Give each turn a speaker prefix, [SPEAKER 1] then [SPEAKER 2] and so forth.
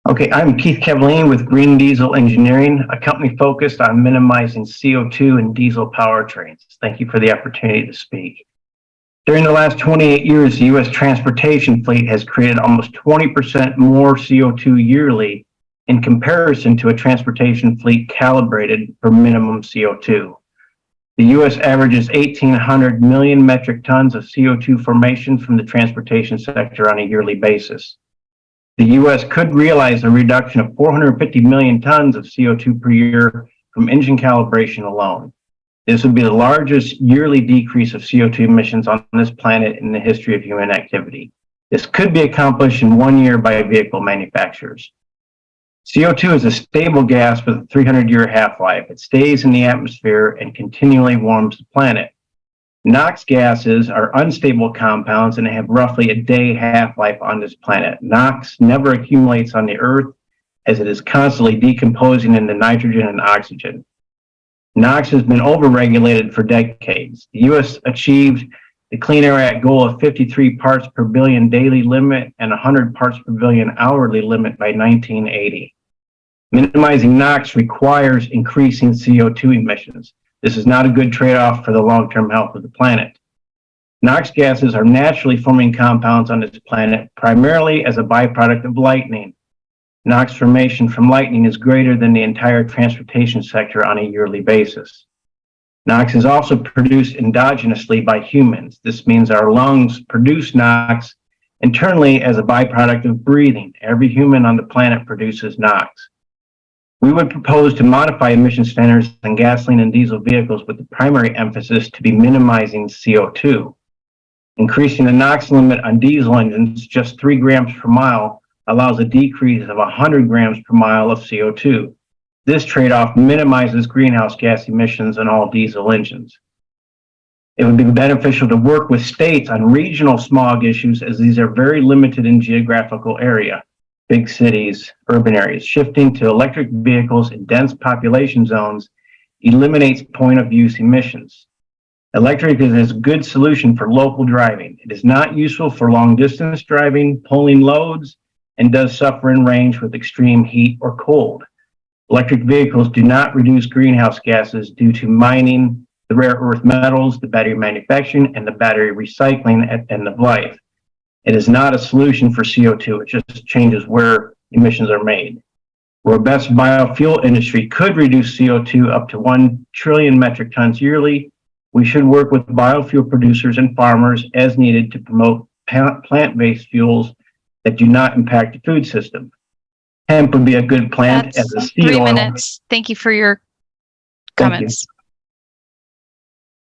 [SPEAKER 1] Okay, I'm Keith Cavallini with Green Diesel Engineering, a company focused on minimizing CO2 in diesel powertrains. Thank you for the opportunity to speak. During the last 28 years, the U.S. transportation fleet has created almost 20% more CO2 yearly in comparison to a transportation fleet calibrated for minimum CO2. The U.S. averages 1,800 million metric tons of CO2 formation from the transportation sector on a yearly basis. The U.S. could realize a reduction of 450 million tons of CO2 per year from engine calibration alone. This would be the largest yearly decrease of CO2 emissions on this planet in the history of human activity. This could be accomplished in 1 year by vehicle manufacturers. CO2 is a stable gas with a 300-year half-life. It stays in the atmosphere and continually warms the planet. NOx gases are unstable compounds and have roughly a day half-life on this planet. NOx never accumulates on the Earth as it is constantly decomposing into nitrogen and oxygen. NOx has been overregulated for decades. The U.S. achieved the Clean Air Act goal of 53 parts per billion daily limit and 100 parts per billion hourly limit by 1980. Minimizing NOx requires increasing CO2 emissions. This is not a good trade-off for the long-term health of the planet. NOx gases are naturally forming compounds on this planet, primarily as a byproduct of lightning. NOx formation from lightning is greater than the entire transportation sector on a yearly basis. NOx is also produced endogenously by humans. This means our lungs produce NOx internally as a byproduct of breathing. Every human on the planet produces NOx. We would propose to modify emission standards in gasoline and diesel vehicles with the primary emphasis to be minimizing CO2. Increasing the NOx limit on diesel engines just 3 grams per mile allows a decrease of 100 grams per mile of CO2. This trade-off minimizes greenhouse gas emissions on all diesel engines. It would be beneficial to work with states on regional smog issues, as these are very limited in geographical area. Big cities, urban areas. Shifting to electric vehicles in dense population zones eliminates point-of-use emissions. Electric is a good solution for local driving. It is not useful for long-distance driving, pulling loads, and does suffer in range with extreme heat or cold. Electric vehicles do not reduce greenhouse gases due to mining the rare earth metals, the battery manufacturing, and the battery recycling at end of life. It is not a solution for CO2. It just changes where emissions are made. Robust biofuel industry could reduce CO2 up to 1 trillion metric tons yearly. We should work with biofuel producers and farmers as needed to promote plant-based fuels that do not impact the food system. Hemp would be a good plant as a seed oil.
[SPEAKER 2] 3 minutes. Thank you for your comments.